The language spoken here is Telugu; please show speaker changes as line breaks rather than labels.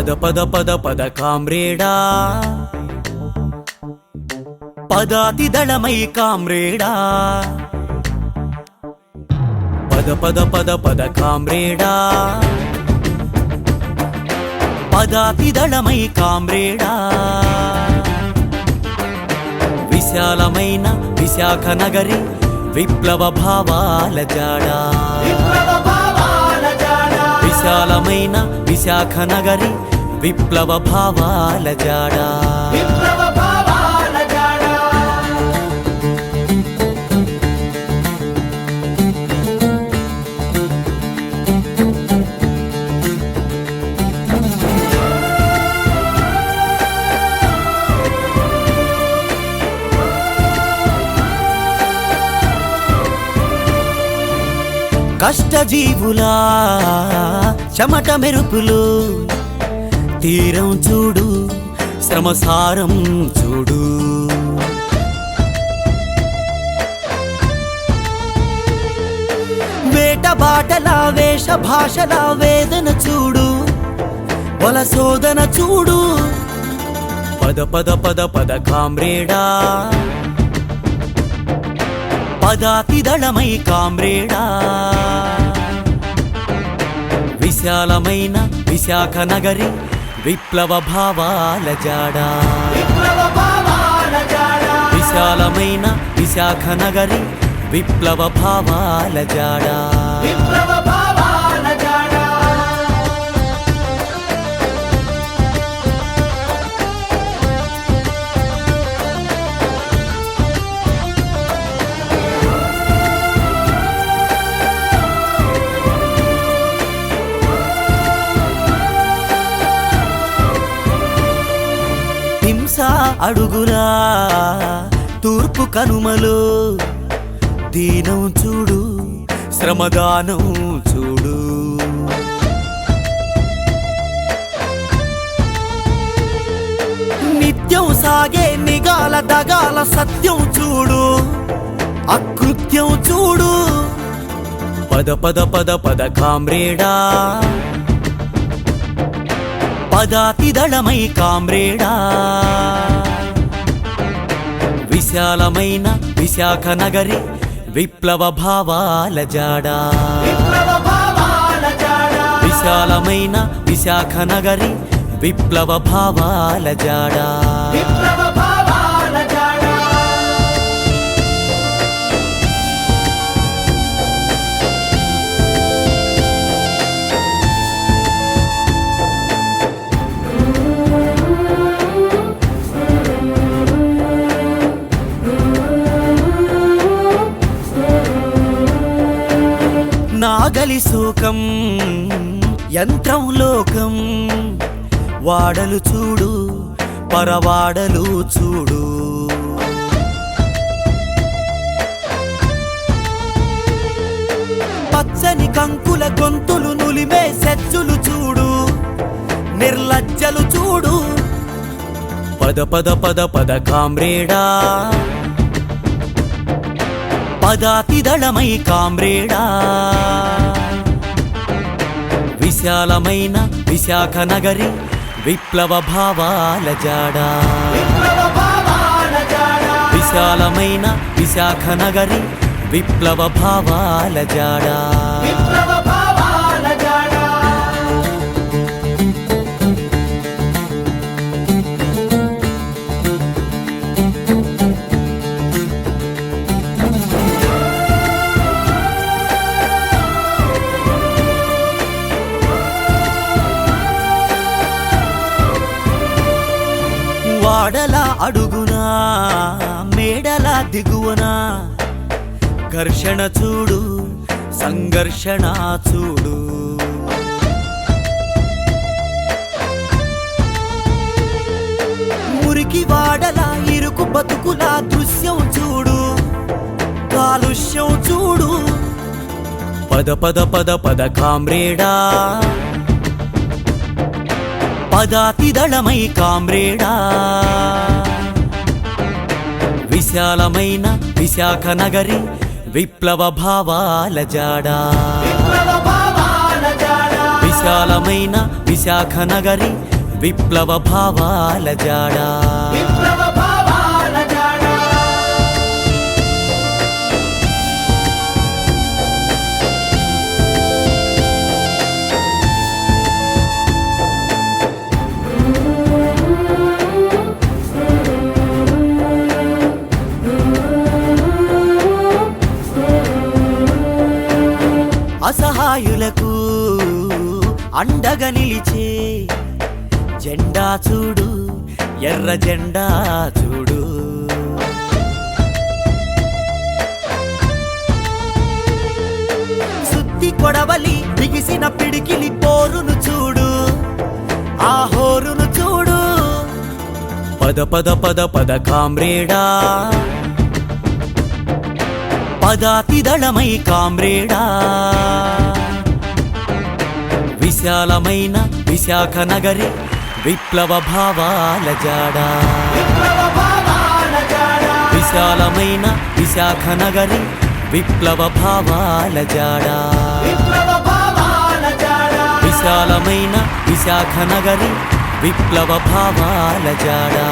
పద కామ్రేడా పదాతి దళమై కామ్రేడా పద కామ్రేడా పదాతి దళమై కామ్రేడా విశాలమైన విశాఖ నగరి విప్లవ భావాల జాడా విశాలమైన విశాఖ నగరి విప్లవ భావాల జాడా కష్టజీవులా చెమట మెరుపులు తీరం చూడు శ్రమసారం చూడు వేట బాటల వేష భాషల వేదన చూడు వలసోదన చూడు పద కామ్రేడా పదాతి దళమై కామ్రేడా విశాలమైన విశాఖ నగరి విప్లవ భావాల జాడా విశాలమైన విశాఖ నగరి విప్లవ భావాల జాడా అడుగులా తూర్పు కనుమలో దీనం చూడు శ్రమదానం చూడు నిత్యం సాగే నిగాల దగాల సత్యం చూడు అకృత్యం చూడు పద కామ్రేడా పదాతి దళమై కామ్రేడా విశాలమైన విశాఖ నగరి విప్లవ భావాల జాడా విశాలమైన విశాఖ నగరి విప్లవ భావాల జాడా నాగలి సూకం యంత్రం లోకం వాడలు చూడు పరవాడలు చూడు పచ్చని కంకుల గొంతులు నులిమే సెచ్చులు చూడు నిర్లజ్జలు చూడు పద కామ్రేడా పదాతి దళమై కామ్రేడా విశాలమైన విశాఖ నగరి విప్లవ భావాల జాడా విశాలమైన విశాఖ నగరి విప్లవ భావాల జాడా వాడల అడుగునా మేడల దిగువనా ఘర్షణ చూడు సంఘర్షణ చూడు మురికి వాడల ఇరుకు బతుకుల దృశ్యం చూడు కాలుష్యం చూడు పద కామ్రేడా పదాతి దళమై కామ్రేడా విశాలమైన విశాఖ నగరి విప్లవ భావాల జాడా విశాలమైన విశాఖ నగరి విప్లవ భావాల జాడా అసహాయులకు అండగా నిలిచే జెండా చూడు, ఎర్ర జెండా చూడు. సుత్తి కొడవలి బిగిసిన పిడికిలి పోరును చూడు, ఆ హోరును చూడు. పద పద పద పద కామ్రేడా, పదాతిదళమై కామ్రేడా. విశాలమైన విశాఖ నగరి విప్లవ భావాల జాడా. విశాలమైన విశాఖ నగరి విప్లవ భావాల జాడా. విశాలమైన విశాఖ నగరి విప్లవ భావాల జాడా.